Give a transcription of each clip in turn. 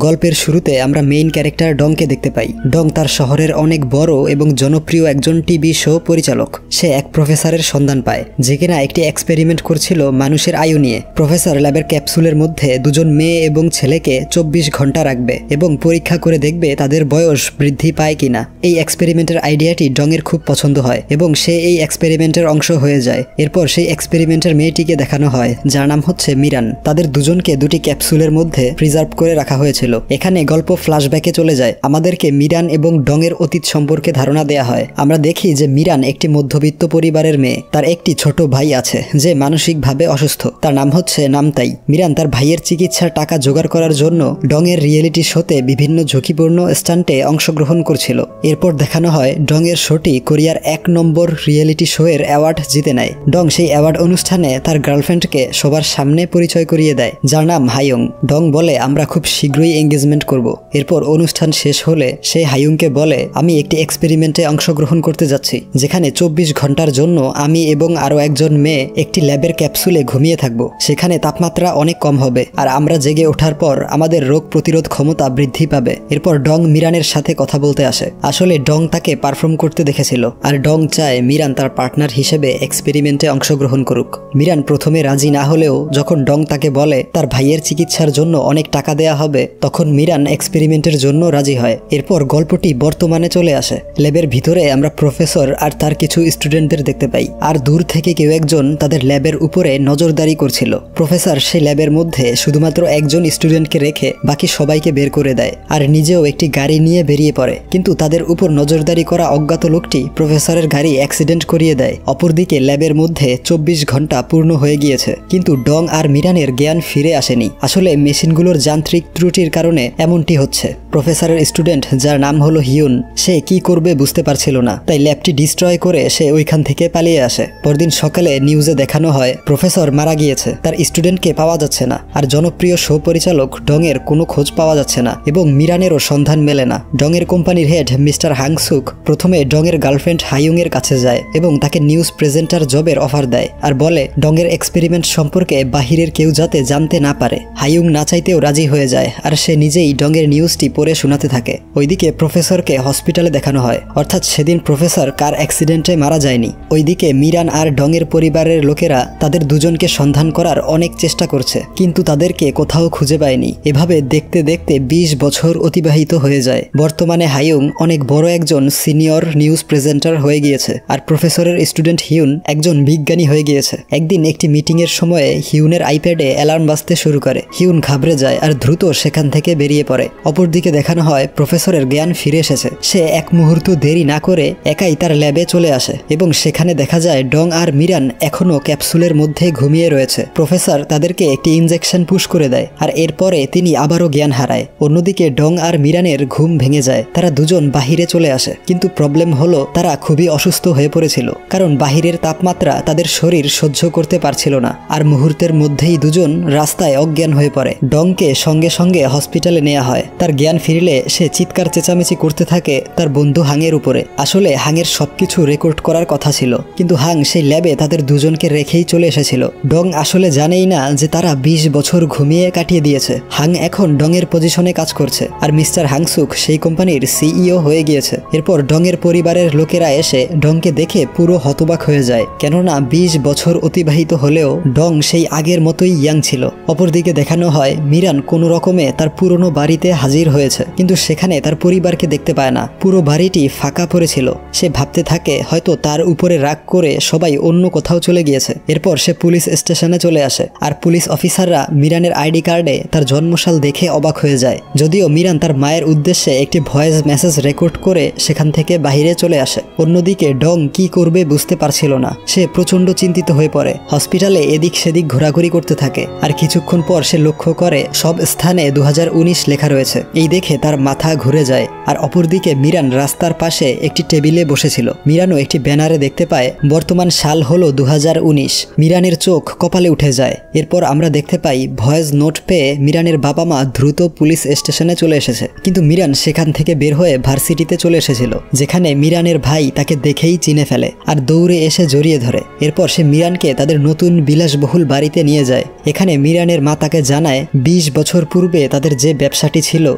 গল্পের শুরুতে আমরা মেইন ক্যারেক্টার ডংকে দেখতে পাই। ডং তার শহরের অনেক বড় এবং জনপ্রিয় একজন টিভি শো পরিচালক। সে এক প্রফেসরের সন্ধান পায় যে কিনা একটি এক্সপেরিমেন্ট করছিল মানুষের আয়ু নিয়ে। প্রফেসর ল্যাবের ক্যাপসুলের মধ্যে দুজন মেয়ে এবং ছেলেকে 24 ঘন্টা রাখবে এবং পরীক্ষা করে দেখবে তাদের বয়স বৃদ্ধি পায় কিনা। এই এক্সপেরিমেন্টের আইডিয়াটি ডংয়ের খুব পছন্দ হয় এবং সে এই এক্সপেরিমেন্টের অংশ হয়ে যায়। এরপর সেই এক্সপেরিমেন্টের মেয়েটিকে দেখানো হয় যার নাম হচ্ছে মিরান। তাদের দুজনকে দুটি ক্যাপসুলের মধ্যে প্রিজার্ভ করে রাখা হয়েছিল। এখানে গল্প ফ্ল্যাশব্যাকে চলে যায়। আমাদেরকে মিরান এবং ডংয়ের অতীত সম্পর্কে ধারণা দেয়া হয়। আমরা দেখি যে মিরান একটি মধ্যবিত্ত পরিবারের মেয়ে। তার একটি ছোট ভাই আছে যে মানসিকভাবে অসুস্থ। তার নাম হচ্ছে নামতাই। মিরান তার ভাইয়ের চিকিৎসার টাকা জোগাড় করার জন্য ডংয়ের রিয়েলিটি শোতে বিভিন্ন ঝুঁকিপূর্ণ স্টান্টে অংশগ্রহণ করছিল। এরপর দেখানো হয় ডংয়ের শোটি কোরিয়ার 1 নম্বর রিয়েলিটি শো এর অ্যাওয়ার্ড জিতে নেয়। ডং সেই অ্যাওয়ার্ড অনুষ্ঠানে তার গার্লফ্রেন্ডকে সবার সামনে পরিচয় করিয়ে দেয় যার নাম হায়ুং। ডং বলে আমরা খুব শীঘ্রই এঙ্গেজমেন্ট করব। এরপর অনুষ্ঠান শেষ হলে সে হায়ুংকে বলে আমি একটি এক্সপেরিমেন্টে অংশগ্রহণ করতে যাচ্ছি যেখানে 24 ঘন্টার জন্য আমি এবং আরো একজন মেয়ে একটি ল্যাবের ক্যাপসুলে ঘুমিয়ে থাকব। সেখানে তাপমাত্রা অনেক কম হবে আর আমরা জেগে ওঠার পর আমাদের রোগ প্রতিরোধ ক্ষমতা বৃদ্ধি পাবে। এরপর ডং মিরানের সাথে কথা বলতে আসে। আসলে ডং তাকে পারফর্ম করতে দেখেছিল আর ডং চায় মিরান তার পার্টনার হিসেবে এক্সপেরিমেন্টে অংশগ্রহণ করুক। মিরান প্রথমে রাজি না হলেও যখন ডং তাকে বলে তার ভাইয়ের চিকিৎসার জন্য অনেক টাকা দেয়া হবে তখন মিরান এক্সপেরিমেন্টের জন্য রাজি হয়। এরপর গল্পটি বর্তমানে চলে আসে। ল্যাবের ভিতরে আমরা প্রফেসর আর তার কিছু স্টুডেন্টদের দেখতে পাই আর দূর থেকে কেউ একজন তাদের ল্যাবের উপরে নজরদারি করছিল। প্রফেসর সেই ল্যাবের মধ্যে শুধুমাত্র একজন স্টুডেন্টকে রেখে বাকি সবাইকে বের করে দেয় আর নিজেও একটি গাড়ি নিয়ে বেরিয়ে পড়ে। কিন্তু তাদের উপর নজরদারি করা অজ্ঞাত লোকটি প্রফেসরের গাড়ি অ্যাক্সিডেন্ট করিয়ে দেয়। অপরদিকে ল্যাবের মধ্যে 24 ঘন্টা পূর্ণ হয়ে গিয়েছে কিন্তু ডং আর মিরানের জ্ঞান ফিরে আসেনি। আসলে মেশিনগুলোর যান্ত্রিক ত্রুটির কারণে এমনটি হচ্ছে। প্রফেসরের স্টুডেন্ট যার নাম হলো হিউন সে কি করবে বুঝতে পারছিল না, তাই ল্যাবটি ডিস্ট্রয় করে সে ওইখান থেকে পালিয়ে আসে। পরদিন সকালে নিউজে দেখানো হয় প্রফেসর মারা গিয়েছে, তার স্টুডেন্টকে পাওয়া যাচ্ছে না আর জনপ্রিয় শো পরিচালক ডংয়ের কোনো খোঁজ পাওয়া যাচ্ছে না এবং মিরানেরও সন্ধান মেলে না। ডংয়ের কোম্পানির হেড মিস্টার হাংসুক প্রথমে ডংয়ের গার্লফ্রেন্ড হায়ুং এর কাছে যায় এবং তাকে নিউজ প্রেজেন্টার জবের অফার দেয় আর বলে ডংয়ের এক্সপেরিমেন্ট সম্পর্কে বাহিরের কেউ যাতে জানতে না পারে। হায়ুং না চাইতেও রাজি হয়ে যায় আর সে নিজেই ডংয়ের নিউজটি পড়ে শোনাতে থাকে। ওইদিকে প্রফেসরকে হসপিটালে দেখানো হয়, অর্থাৎ সেদিন প্রফেসর কার অ্যাক্সিডেন্টে মারা যায়নি। ওইদিকে মিরান আর ডংয়ের পরিবারের লোকেরা তাদের দুজনকে সন্ধান করার অনেক চেষ্টা করছে কিন্তু তাদেরকে কোথাও খুঁজে পায়নি। এভাবে দেখতে দেখতে 20 বছর অতিবাহিত হয়ে যায়। বর্তমানে হায়ুং অনেক বড় একজন সিনিয়র নিউজ প্রেজেন্টার হয়ে গিয়েছে আর প্রফেসরের স্টুডেন্ট হিউন একজন বিজ্ঞানী হয়ে গিয়েছে। একদিন একটি মিটিং এর সময়ে হিউনের আইপ্যাডে অ্যালার্ম বাজতে শুরু করে। হিউন ঘাবড়ে যায় আর দ্রুত সেখান থেকে বেরিয়ে পড়ে। অপরদিকে দেখানো হয় প্রফেসরের জ্ঞান ফিরে এসেছে। সে এক মুহূর্ত দেরি না করে একাই তার ল্যাবে চলে আসে এবং সেখানে দেখা যায় ডং আর মিরান এখনো ক্যাপসুলের মধ্যে ঘুমিয়ে রয়েছে। প্রফেসর তাদেরকে একটি ইনজেকশন পুশ করে দেয় আর এরপরে তিনি আবারও জ্ঞান হারায়। অন্যদিকে ডং আর মিরানের ঘুম ভেঙে যায়। তারা দুজন বাহিরে চলে আসে কিন্তু প্রবলেম হলো তারা খুবই অসুস্থ হয়ে পড়েছিল কারণ বাহিরের তাপমাত্রা তাদের শরীর সহ্য করতে পারছিল না আর মুহূর্তের মধ্যেই দুজন রাস্তায় অজ্ঞান হয়ে পড়ে। ডংকে সঙ্গে সঙ্গে হসপিটালে নেওয়া হয়। তার জ্ঞান ফিরলে সে চিৎকার চেঁচামেচি করতে থাকে তার বন্ধু হাংয়ের উপরে। আসলে হাংয়ের সবকিছু রেকর্ড করার কথা ছিল কিন্তু হাং সেই ল্যাবে তাদের দুজনকে রেখেই চলে এসেছিল। ডং আসলে জানেই না যে তারা 20 বছর ঘুমিয়ে কাটিয়ে দিয়েছে। হাং এখন ডংয়ের পজিশনে কাজ করছে আর মিস্টার হাংসুক সেই কোম্পানির সিইও হয়ে গিয়েছে। এরপর ডংয়ের পরিবারের লোকেরা এসে ডংকে দেখে পুরো হতবাক হয়ে যায় কেননা 20 বছর অতিবাহিত হলেও ডং সেই আগের মতোই ইয়াং ছিল। অপরদিকে দেখানো হয় মিরান কোনো রকমে তার পুরনো বাড়িতে হাজির হয়েছে কিন্তু সেখানে তার পরিবারকে দেখতে পায় না। পুরো বাড়িটি ফাঁকা পড়েছিল। সে ভাবতে থাকে হয়তো তার উপরে রাগ করে সবাই অন্য কোথাও চলে গিয়েছে। এরপর সে পুলিশ স্টেশনে চলে আসে আর পুলিশ অফিসাররা মিরানের আইডি কার্ডে তার জন্মসাল দেখে অবাক হয়ে যায়। যদিও মিরান তার মায়ের উদ্দেশ্যে একটি ভয়েস মেসেজ রেকর্ড করে সেখান থেকে বাইরে চলে আসে। অন্যদিকে ডং কি করবে বুঝতে পারছিল না। সে প্রচন্ড চিন্তিত হয়ে পড়ে। হসপিটালে এদিক সেদিক ঘোরাঘুরি করতে থাকে আর কিছুক্ষণ পর সে লক্ষ্য করে সব স্থানে 2019 লেখা রয়েছে। এই দেখে তার মাথা ঘুরে যায়। আর অপরদিকে মিরান রাস্তার পাশে একটি টেবিলে বসেছিল। মিরানও একটি ব্যানারে দেখতে পায় বর্তমান সাল হলো 2019। মিরানের চোখ কপালে উঠে যায়। এরপর আমরা দেখতে পাই ভয়েস নোট পেয়ে মিরানের বাবা মা দ্রুত পুলিশ স্টেশনে চলে এসেছে কিন্তু মিরান সেখান থেকে বের হয়ে ভার্সিটিতে চলে এসেছিল যেখানে মিরানের ভাই তাকে দেখেই চিনে ফেলে আর দৌড়ে এসে জড়িয়ে ধরে। এরপর সে মিরানকে তাদের নতুন বিলাসবহুল বাড়িতে নিয়ে যায়। এখানে মিরানের মা তাকে জানায় 20 বছর পূর্বে তাদের তাদের যে ব্যবসাটি ছিল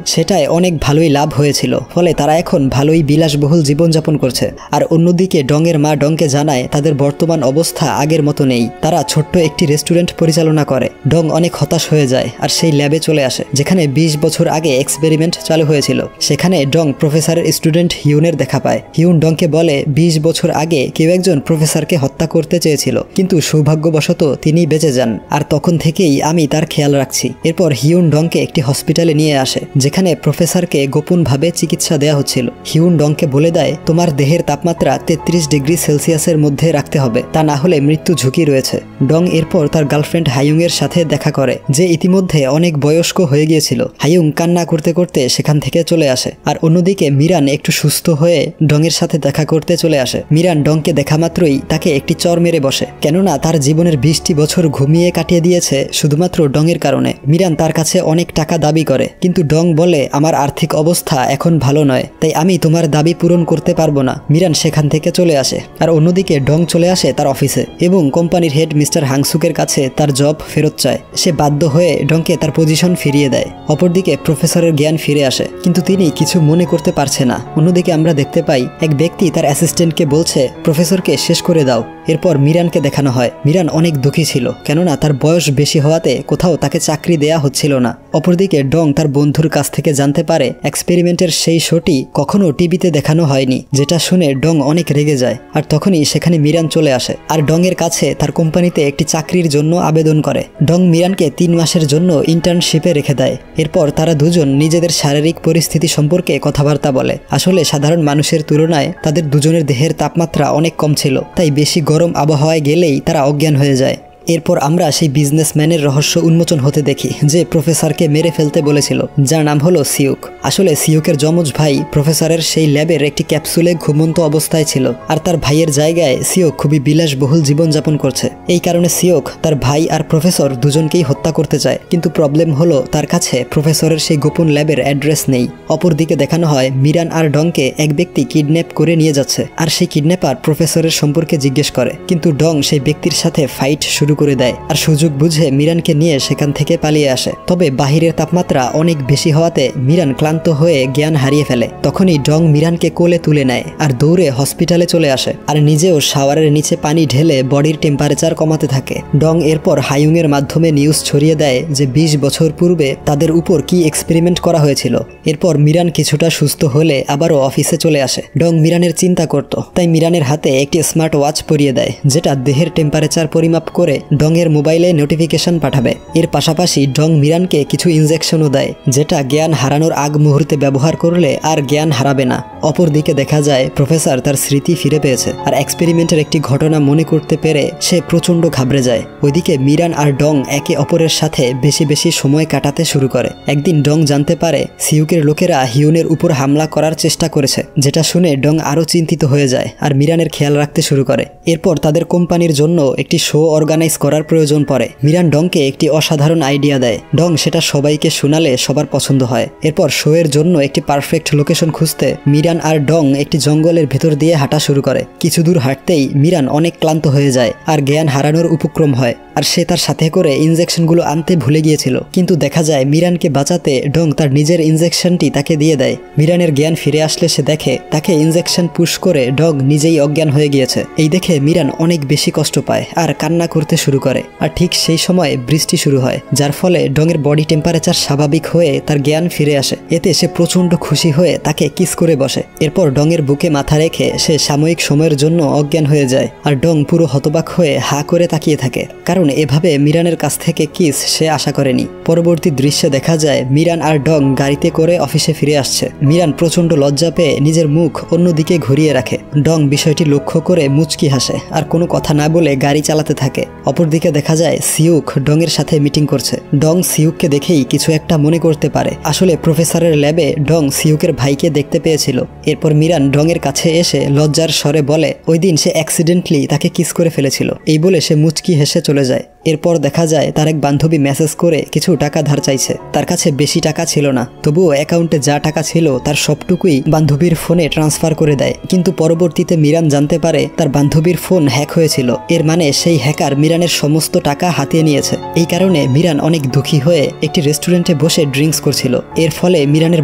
সেটায় অনেক ভালোই লাভ হয়েছিল, ফলে তারা এখন ভালোই বিলাসবহুল জীবনযাপন করছে। আর অন্যদিকে ডংয়ের মা ডংকে জানায় তাদের বর্তমান অবস্থা আগের মতো নেই, তারা ছোট্ট একটি রেস্টুরেন্ট পরিচালনা করে। ডং অনেক হতাশ হয়ে যায় আর সেই ল্যাবে চলে আসে যেখানে 20 বছর আগে এক্সপেরিমেন্ট চালু হয়েছিল। সেখানে ডং প্রফেসরের স্টুডেন্ট হিউনের দেখা পায়। হিউন ডংকে বলে 20 বছর আগে কেউ একজন প্রফেসরকে হত্যা করতে চেয়েছিল, কিন্তু সৌভাগ্যবশত তিনি বেঁচে যান, আর তখন থেকেই আমি তার খেয়াল রাখছি। এরপর হিউন ডংকে একটি হসপিটালে নিয়ে আসে যেখানে প্রফেসরকে গোপনভাবে চিকিৎসা দেওয়া হচ্ছিল। হিউন ডংকে বলে দেয় তোমার দেহের তাপমাত্রা 33 ডিগ্রি সেলসিয়াসের মধ্যে রাখতে হবে, তা না হলে মৃত্যু ঝুঁকি রয়েছে। ডং এরপর তার গার্লফ্রেন্ড হাইয়ুং এর সাথে দেখা করে, যে ইতিমধ্যে অনেক বয়স্ক হয়ে গিয়েছিল। হাইয়ুং কান্না করতে করতে সেখান থেকে চলে আসে। আর অন্যদিকে মিরান একটু সুস্থ হয়ে ডংয়ের সাথে দেখা করতে চলে আসে। মিরান ডংকে দেখা মাত্রই তাকে একটি চড় মেরে বসে, কেননা তার জীবনের 20টি বছর ঘুমিয়ে কাটিয়ে দিয়েছে শুধুমাত্র ডংয়ের কারণে। মিরান তার কাছে অনেক টাকা দাবি করে, কিন্তু ডং বলে আমার আর্থিক অবস্থা এখন ভালো নয়, তাই আমি তোমার দাবি পূরণ করতে পারবো না। মিরান সেখান থেকে চলে আসে। আর অন্যদিকে ডং চলে আসে তার অফিসে এবং কোম্পানির হেড মিস্টার হাংসুকের কাছে তার জব ফেরত চায়। সে বাধ্য হয়ে ডংকে তার পজিশন ফিরিয়ে দেয়। অপরদিকে প্রফেসরের জ্ঞান ফিরে আসে, কিন্তু তিনি কিছু মনে করতে পারছে না। অন্যদিকে আমরা দেখতে পাই এক ব্যক্তি তার অ্যাসিস্ট্যান্টকে বলছে প্রফেসরকে শেষ করে দাও। এরপর মিরানকে দেখানো হয়। মিরান অনেক দুঃখী ছিল, কেননা তার বয়স বেশি হওয়াতে কোথাও তাকে চাকরি দেয়া হচ্ছিল না। অপরদিকে ডং তার বন্ধুর কাছ থেকে জানতে পারে এক্সপেরিমেন্টের সেই শোটি কখনো টিভিতে দেখানো হয়নি, যেটা শুনে ডং অনেক রেগে যায়। আর তখনই সেখানে মিরান চলে আসে আর ডং এর কাছে তার কোম্পানিতে একটি চাকরির জন্য আবেদন করে। ডং মিরানকে 3 মাসের জন্য ইন্টার্নশিপে রেখে দেয়। এরপর তারা দুজন নিজেদের শারীরিক পরিস্থিতি সম্পর্কে কথাবার্তা বলে। আসলে সাধারণ মানুষের তুলনায় তাদের দুজনের দেহের তাপমাত্রা অনেক কম ছিল, তাই বেশি গরম আবহাওয়ায় গেলেই তারা অজ্ঞান হয়ে যায়। এরপর আমরা সেই বিজনেসম্যানের রহস্য উন্মোচন হতে দেখি, যে প্রফেসরকে মেরে ফেলতে বলেছিল, যার নাম হলো সিউক। আসলে সিউকের যমজ ভাই প্রফেসরের সেই ল্যাবের একটি ক্যাপসুলে ঘুমন্ত অবস্থায় ছিল, আর তার ভাইয়ের জায়গায় সিউক খুবই বিলাসবহুল জীবনযাপন করছে। এই কারণে সিউক তার ভাই আর প্রফেসর দুজনকেই হত্যা করতে চায়, কিন্তু প্রবলেম হলো তার কাছে প্রফেসরের সেই গোপন ল্যাবের অ্যাড্রেস নেই। অপরদিকে দেখানো হয় মিরান আর ডংকে এক ব্যক্তি কিডন্যাপ করে নিয়ে যাচ্ছে, আর সেই কিডন্যাপার প্রফেসরের সম্পর্কে জিজ্ঞেস করে, কিন্তু ডং সেই ব্যক্তির সাথে ফাইট শুরু করে দেয় আর সুযোগ বুঝে মিরানকে নিয়ে সেখান থেকে পালিয়ে আসে। তবে বাহিরের তাপমাত্রা অনেক বেশি হওয়াতে মিরান ক্লান্ত হয়ে জ্ঞান হারিয়ে ফেলে। তখনই ডং মিরানকে কোলে তুলে নেয় আর দৌড়ে হসপিটালে চলে আসে, আর নিজেও শাওয়ারের নিচে পানি ঢেলে বডির টেম্পারেচার কমাতে থাকে। ডং এরপর হাইয়ুং এর মাধ্যমে নিউজ ছড়িয়ে দেয় যে 20 বছর পূর্বে তাদের উপর কি এক্সপেরিমেন্ট করা হয়েছিল। এরপর মিরান কিছুটা সুস্থ হলে আবারও অফিসে চলে আসে। ডং মিরানের চিন্তা করত, তাই মিরানের হাতে একটি স্মার্ট ওয়াচ পরিয়ে দেয়, যেটা দেহের টেম্পারেচার পরিমাপ করে ডং এর মোবাইলে নোটিফিকেশন পাঠাবে। এর পাশাপাশি ডং মিরানকে কিছু ইনজেকশনও দেয়, যেটা জ্ঞান হারানোর আগ মুহূর্তে ব্যবহার করলে আর জ্ঞান হারাবে না। অপরদিকে দেখা যায় প্রফেসর তার স্মৃতি ফিরে পেয়েছে আর এক্সপেরিমেন্টের একটি ঘটনা মনে করতে পেরে সে প্রচন্ড ঘাবড়ে যায়। ওইদিকে মিরান আর ডং একে অপরের সাথে বেশি বেশি সময় কাটাতে শুরু করে। একদিন ডং জানতে পারে সিউকের লোকেরা হিউনের উপর হামলা করার চেষ্টা করেছে, যেটা শুনে ডং আরো চিন্তিত হয়ে যায় আর মিরানের খেয়াল রাখতে শুরু করে। এরপর তাদের কোম্পানির জন্য একটি শো অর্গানাইজ করার প্রয়োজন পড়ে। মিরান ডংকে একটি অসাধারণ আইডিয়া দেয়। ডং সেটা সবাইকে শোনালে সবার পছন্দ হয়। এরপর শো এর জন্য একটি পারফেক্ট লোকেশন খুঁজতে মিরান আর ডং একটি জঙ্গলের ভেতর দিয়ে হাঁটা শুরু করে। কিছু দূর হাঁটতেই মিরান অনেক ক্লান্ত হয়ে যায় আর জ্ঞান হারানোর উপক্রম হয়, আর সে তার সাথে করে ইনজেকশনগুলো আনতে ভুলে গিয়েছিল। কিন্তু দেখা যায় মিরানকে বাঁচাতে ডং তার নিজের ইনজেকশনটি তাকে দিয়ে দেয়। মিরানের জ্ঞান ফিরে আসলে সে দেখে তাকে ইনজেকশন পুশ করে ডং নিজেই অজ্ঞান হয়ে গিয়েছে। এই দেখে মিরান অনেক বেশি কষ্ট পায় আর কান্না করতে শুরু করে। আর ঠিক সেই সময় বৃষ্টি শুরু হয়, যার ফলে ডংয়ের বডি টেম্পারেচার স্বাভাবিক হয়ে তার জ্ঞান ফিরে আসে। এতে সে প্রচন্ড খুশি হয়ে তাকে কিস করে বসে। এরপর ডংয়ের বুকে মাথা রেখে সে সাময়িক সময়ের জন্য অজ্ঞান হয়ে যায়, আর ডং পুরো হতবাক হয়ে হা করে তাকিয়ে থাকে, কারণ এভাবে মিরানের কাছ থেকে কিস সে আশা করেনি। পরবর্তী দৃশ্যে দেখা যায় মিরান আর ডং গাড়িতে করে অফিসে ফিরে আসছে। মিরান প্রচন্ড লজ্জা পেয়ে নিজের মুখ অন্যদিকে ঘুরিয়ে রাখে। ডং বিষয়টি লক্ষ্য করে মুচকি হাসে আর কোনো কথা না বলে গাড়ি চালাতে থাকে। অপরদিকে দেখা যায় সিউক ডং এর সাথে মিটিং করছে। ডং সিউককে দেখেই কিছু একটা মনে করতে পারে। আসলে প্রফেসরের ল্যাবে ডং সিউকের ভাইকে দেখতে পেয়েছিল। এরপর মিরান ডং এর কাছে এসে লজ্জার স্বরে বলে ওই দিন সে অ্যাক্সিডেন্টলি তাকে কিস করে ফেলেছিল। এই বলে সে মুচকি হেসে চলে যায়। এরপর দেখা যায় তার এক বান্ধবী মেসেজ করে কিছু টাকা ধার চাইছে। তার কাছে বেশি টাকা ছিল না, তবুও অ্যাকাউন্টে যা টাকা ছিল তার সবটুকুই বান্ধবীর ফোনে ট্রান্সফার করে দেয়। কিন্তু পরবর্তীতে মিরান জানতে পারে তার বান্ধবীর ফোন হ্যাক হয়েছিল। এর মানে সেই হ্যাকার মিরানের সমস্ত টাকা হাতিয়ে নিয়েছে। এই কারণে মিরান অনেক দুঃখী হয়ে একটি রেস্টুরেন্টে বসে ড্রিঙ্কস করছিল। এর ফলে মিরানের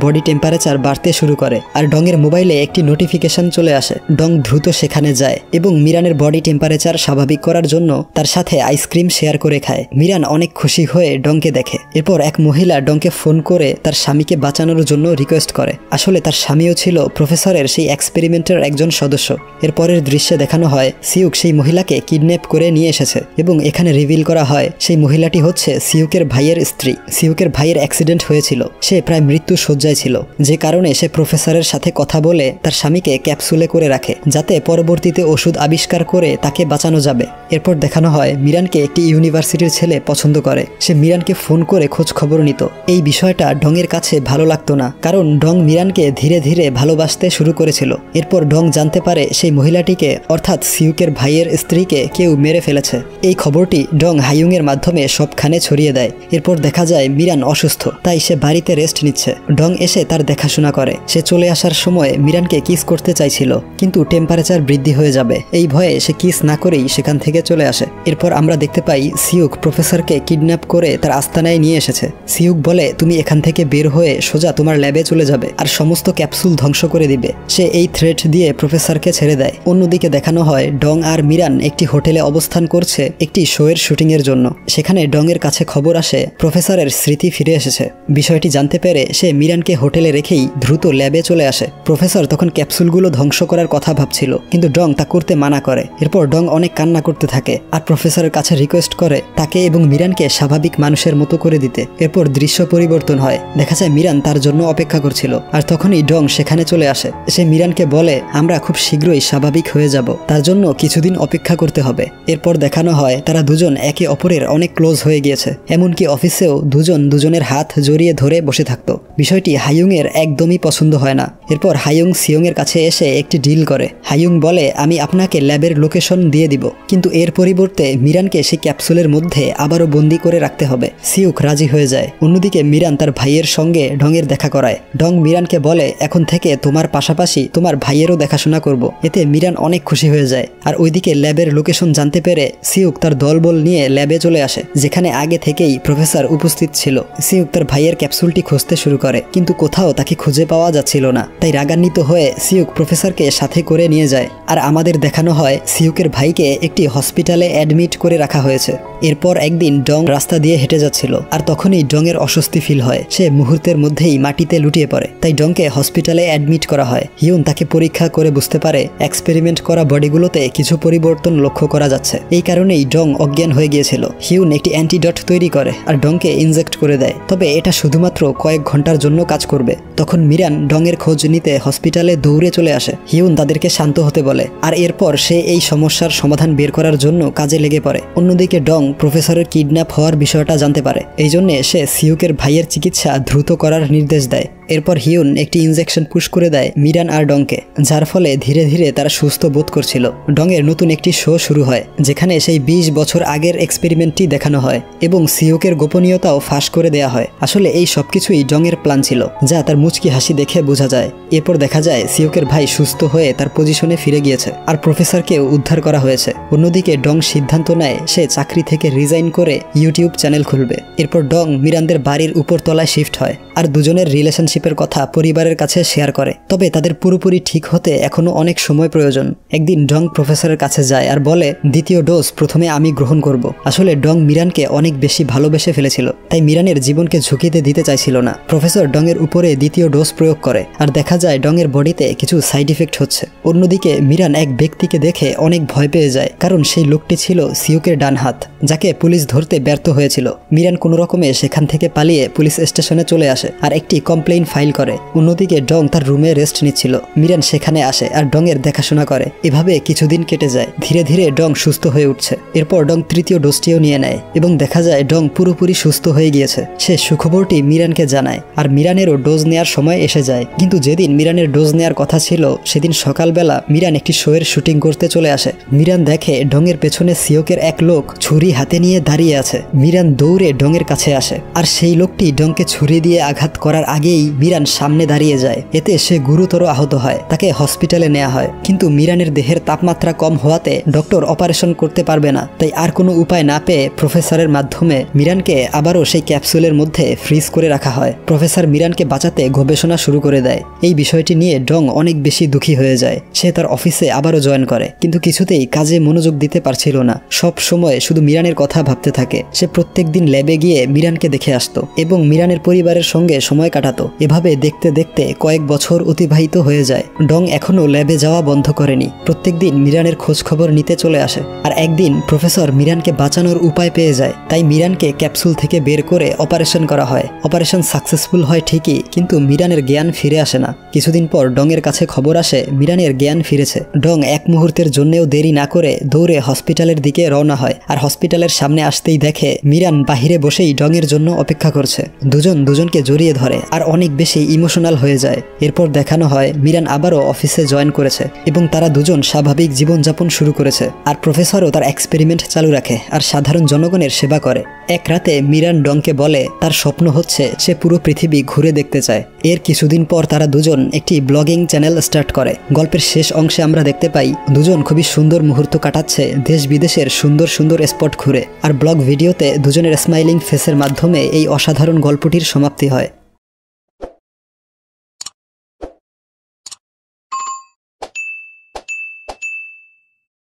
বডি টেম্পারেচার বাড়তে শুরু করে আর ডংয়ের মোবাইলে একটি নোটিফিকেশন চলে আসে। ডং দ্রুত সেখানে যায় এবং মিরানের বডি টেম্পারেচার স্বাভাবিক করার জন্য তার সাথে আইসক্রিম শেয়ার করে খায়। মিরান অনেক খুশি হয়ে ডংকে দেখে। এরপর এক মহিলা ডংকে ফোন করে তার স্বামীকে বাঁচানোর জন্য রিকোয়েস্ট করে। আসলে তার স্বামীও ছিল প্রফেসরের সেই এক্সপেরিমেন্টের একজন সদস্য। এরপরের দৃশ্যে দেখানো হয় সিউক সেই মহিলাকে কিডন্যাপ করে নিয়ে এসেছে এবং এখানে রিভিল করা হয় সেই মহিলাটি হচ্ছে সিউকের ভাইয়ের স্ত্রী। সিউকের ভাইয়ের অ্যাক্সিডেন্ট হয়েছিল, সে প্রায় মৃত্যু শয্যায় ছিল, যে কারণে সে প্রফেসরের সাথে কথা বলে তার স্বামীকে ক্যাপসুলে করে রাখে যাতে পরবর্তীতে ওষুধ আবিষ্কার করে তাকে বাঁচানো যাবে। এরপর দেখানো হয় মিরানকে একটি ইউনিভার্সিটির ছেলে পছন্দ করে। সে মিরানকে ফোন করে খোঁজ খবর নিত। এই বিষয়টা ডংয়ের কাছে ভালো লাগতো না, কারণ ডং মিরানকে ধীরে ধীরে ভালোবাসতে শুরু করেছিল। এরপর ডং জানতে পারে সেই মহিলাটিকে অর্থাৎ সিউকের ভাইয়ের স্ত্রীকে কেউ মেরে ফেলেছে। এই খবরটি ডং হাইয়ুংয়ের মাধ্যমে সবখানে ছড়িয়ে দেয়। এরপর দেখা যায় মিরান অসুস্থ, তাই সে বাড়িতে রেস্ট নিচ্ছে। ডং এসে তার দেখাশোনা করে। সে চলে আসার সময় মিরানকে কিস করতে চাইছিল, কিন্তু টেম্পারেচার বৃদ্ধি হয়ে যাবে এই ভয়ে সে কিস না করেই সেখান থেকে চলে আসে। এরপর আমরা দেখতে পাই সিউক প্রফেসরকে কিডন্যাপ করে তার আস্তানায় নিয়ে এসেছে। সিউক বলে তুমি এখান থেকে বের হয়ে সোজা তোমার ল্যাবে চলে যাবে আর সমস্ত ক্যাপসুল ধ্বংস করে দিবে। সে এই থ্রেট দিয়ে প্রফেসরকে ছেড়ে দেয়। অন্যদিকে দেখানো হয় ডং আর মিরান একটি হোটেলে অবস্থান করছে একটি শো এর শুটিং এর জন্য। সেখানে ডং এর কাছে খবর আসে প্রফেসরের স্মৃতি ফিরে এসেছে। বিষয়টি জানতে পেরে সে মিরানকে হোটেলে রেখেই দ্রুত ল্যাবে চলে আসে। প্রফেসর তখন ক্যাপসুলগুলো ধ্বংস করার কথা ভাবছিল, কিন্তু ডং তা করতে মানা করে। এরপর ডং অনেক কান্না করতে থাকে আর প্রফেসরের কাছে রিকোয়েস্ট করে তাকে এবং মিরানকে স্বাভাবিক মানুষের মতো করে দিতে। এরপর দৃশ্য পরিবর্তন হয়, দেখা যায় মিরান তার জন্য অপেক্ষা করছিল আর তখনই ডং সেখানে চলে আসে। সে মিরানকে বলে আমরা খুব শীঘ্রই স্বাভাবিক হয়ে যাব, তার জন্য কিছুদিন অপেক্ষা করতে হবে। এরপর দেখানো হয় তারা দুজন একে অপরের অনেক ক্লোজ হয়ে গিয়েছে, এমনকি অফিসেও দুজন দুজনের হাত জড়িয়ে ধরে বসে থাকতো। বিষয়টি হাইয়ুংয়ের একদমই পছন্দ হয় না। এরপর হাইয়ুং সিয়ংয়ের কাছে এসে একটি ডিল করে। হাইয়ুং বলে আমি আপনাকে ল্যাবের লোকেশন দিয়ে দিব, কিন্তু এর পরিবর্তে মিরানকে সেই ক্যাপসুলের মধ্যে আবারও বন্দি করে রাখতে হবে। সিউক রাজি হয়ে যায়। অন্যদিকে মিরান তার ভাইয়ের সঙ্গে ডংয়ের দেখা করায়। ডং মিরানকে বলে এখন থেকে তোমার পাশাপাশি তোমার ভাইয়েরও দেখাশোনা করব। এতে মিরান অনেক খুশি হয়ে যায়। আর ওইদিকে ল্যাবের লোকেশন জানতে পেরে সিউক তার দলবল নিয়ে ল্যাবে চলে আসে, যেখানে আগে থেকেই প্রফেসর উপস্থিত ছিল। সিউক তার ভাইয়ের ক্যাপসুলটি খুঁজতে শুরু করে, কিন্তু কোথাও তাকে খুঁজে পাওয়া যাচ্ছিল না। তাই রাগান্বিত হয়ে সিউক প্রফেসরকে সাথে করে নিয়ে যায়। আর আমাদের দেখানো হয় সিউকের ভাইকে একটি হসপিটালে অ্যাডমিট করে রাখা হয়েছে। এরপর একদিন ডং রাস্তা দিয়ে হেঁটে যাচ্ছিল আর তখনই ডং এর অস্বস্তি ফিল হয়। সে মুহূর্তের মধ্যেই মাটিতে লুটিয়ে পড়ে, তাই ডংকে হসপিটালে অ্যাডমিট করা হয়। হিউন তাকে পরীক্ষা করে বুঝতে পারে এক্সপেরিমেন্ট করা বডিগুলোতে কিছু পরিবর্তন লক্ষ্য করা যাচ্ছে। এই কারণেই ডং অজ্ঞান হয়ে গিয়েছিল। হিউন একটি অ্যান্টিডট তৈরি করে আর ডংকে ইনজেক্ট করে দেয়, তবে এটা শুধুমাত্র কয়েক ঘন্টার জন্য কাজ করবে। তখন মিরান ডং এর খোঁজ নিতে হসপিটালে দৌড়ে চলে আসে। হিউন তাদেরকে শান্ত হতে বলে আর এরপর সে এই সমস্যার সমাধান বের করার জন্য কাজে লেগে পড়ে। অন্যদিকে ডং প্রফেসরের কিডন্যাপ হওয়ার বিষয়টা জানতে পারে, এই জন্য সে সিউকের ভাইয়ের চিকিৎসা দ্রুত করার নির্দেশ দেয়। এরপর হিউন একটি ইনজেকশন পুশ করে দেয় মিরান আর ডংকে, যার ফলে ধীরে ধীরে তারা সুস্থ বোধ করছিল। ডংয়ের নতুন একটি শো শুরু হয়, যেখানে সেই 20 বছর আগের এক্সপেরিমেন্টটি দেখানো হয় এবং সিউকের গোপনীয়তাও ফাঁস করে দেয়া হয়। আসলে এই সবকিছুই ডংয়ের প্ল্যান ছিল, যা তার মুচকি হাসি দেখে বোঝা যায়। এরপর দেখা যায় সিউকের ভাই সুস্থ হয়ে তার পজিশনে ফিরে গিয়েছে আর প্রফেসরকেও উদ্ধার করা হয়েছে। অন্যদিকে ডং সিদ্ধান্ত নেয় সে চাকরি থেকে রিজাইন করে ইউটিউব চ্যানেল খুলবে। এরপর ডং মিরানদের বাড়ির উপরতলায় শিফট হয় আর দুজনের রিলেশনশিপের কথা পরিবারের কাছে শেয়ার করে, তবে তাদের পুরোপুরি ঠিক হতে এখনো অনেক সময় প্রয়োজন। একদিন ডং প্রফেসরের কাছে যায় আর বলে দ্বিতীয় ডোজ প্রথমে আমি গ্রহণ করব। আসলে ডং মিরানকে অনেক বেশি ভালোবেসে ফেলেছিল, তাই মিরানের জীবনকে ঝুঁকিতে দিতে চাইছিল না। প্রফেসর ডং এর উপরে দ্বিতীয় ডোজ প্রয়োগ করে আর দেখা যায় ডং এর বডিতে কিছু সাইড ইফেক্ট হচ্ছে। অন্যদিকে মিরান এক ব্যক্তিকে দেখে অনেক ভয় পেয়ে যায়, কারণ সেই লোকটি ছিল সিউকের ডান হাত, যাকে পুলিশ ধরতে ব্যর্থ হয়েছিল। মিরান কোনো রকমে সেখান থেকে পালিয়ে পুলিশ স্টেশনে চলে আসে আর একটি কমপ্লেইন কমপ্লেইন ফাইল করে। অন্যদিকে ডং তার রুমে রেস্ট নিচ্ছিল। মিরান সেখানে আসে আর ডং এর দেখাশোনা করে। এভাবে কিছুদিন কেটে যায়। ধীরে ধীরে ডং সুস্থ হয়ে উঠছে। এরপর ডং তৃতীয় ডোজটিও নিয়ে নেয় এবং দেখা যায় ডং পুরোপুরি সুস্থ হয়ে গিয়েছে। সে সুখবরটি মিরানকে জানায় আর মিরানেরও ডোজ নেওয়ার সময় এসে যায়। কিন্তু যেদিন মিরানের ডোজ নেওয়ার কথা ছিল সেদিন সকালবেলা মিরান একটি শোয়ের শুটিং করতে চলে আসে। মিরান দেখে ডংয়ের পেছনে সিওকের এক লোক ছুরি হাতে নিয়ে দাঁড়িয়ে আছে। মিরান দৌড়ে ডংয়ের কাছে আসে আর সেই লোকটি ডংকে ছুরি দিয়ে আঘাত করার আগেই মিরান সামনে দাঁড়িয়ে যায়। এতে সে গুরুতর আহত হয়। তাকে হসপিটালে নেওয়া হয়। কিন্তু মিরানের দেহের তাপমাত্রা কম হওয়াতে ডক্টর অপারেশন করতে পারবে না। তাই আর কোনো উপায় না পেয়ে প্রফেসরের মাধ্যমে মিরানকে আবারও সেই ক্যাপসুলের মধ্যে ফ্রিজ করে রাখা হয়। প্রফেসর মিরানকে বাঁচাতে গবেষণা শুরু করে দেয়। এই বিষয়টি নিয়ে ডং অনেক বেশি দুঃখী হয়ে যায়। সে তার অফিসে আবারও জয়েন করে, কিন্তু কিছুতেই কাজে মনোযোগ দিতে পারছিল না। সব সময় শুধু মিরানের কথা ভাবতে থাকে। সে প্রত্যেকদিন ল্যাবে গিয়ে মিরানকে দেখে আসতো এবং মিরানের পরিবারের সঙ্গে সময় কাটাতো। এভাবে দেখতে দেখতে কয়েক বছর অতিবাহিত হয়ে যায়। ডং এখনো ল্যাবে যাওয়া বন্ধ করেনি। প্রত্যেকদিন মিরানের খোঁজ খবর নিতে চলে আসে। আর একদিন প্রফেসর মিরানকে বাঁচানোর উপায় পেয়ে যায়। তাই মিরানকে ক্যাপসুল থেকে বের করে অপারেশন করা হয়। অপারেশন সাকসেসফুল হয় ঠিকই, কিন্তু মিরানের জ্ঞান ফিরে আসে না। কিছুদিন পর ডং এর কাছে খবর আসে মিরানের জ্ঞান ফিরেছে। ডং এক মুহূর্তের জন্যও দেরি না করে দৌড়ে হসপিটালের দিকে রওনা হয়। আর হসপিটালের সামনে আসতেই দেখে মিরান বাহিরে বসেই ডং এর জন্য অপেক্ষা করছে। দুজন দুজনকে জড়িয়ে ধরে আর অনেক বেশি ইমোশনাল হয়ে যায়। এরপর দেখানো হয় মিরান আবারও অফিসে জয়েন করেছে এবং তারা দুজন স্বাভাবিক জীবনযাপন শুরু করেছে। আর প্রফেসরও তার এক্সপেরিমেন্ট চালু রাখে আর সাধারণ জনগণের সেবা করে। এক রাতে মিরান ডংকে বলে তার স্বপ্ন হচ্ছে সে পুরো পৃথিবী ঘুরে দেখতে চায়। এর কিছুদিন পর তারা দুজন একটি ব্লগিং চ্যানেল স্টার্ট করে। গল্পের শেষ অংশে আমরা দেখতে পাই দুজন খুবই সুন্দর মুহূর্ত কাটাচ্ছে দেশ বিদেশের সুন্দর সুন্দর স্পট ঘুরে। আর ব্লগ ভিডিওতে দুজনের স্মাইলিং ফেসের মাধ্যমে এই অসাধারণ গল্পটির সমাপ্তি হয়।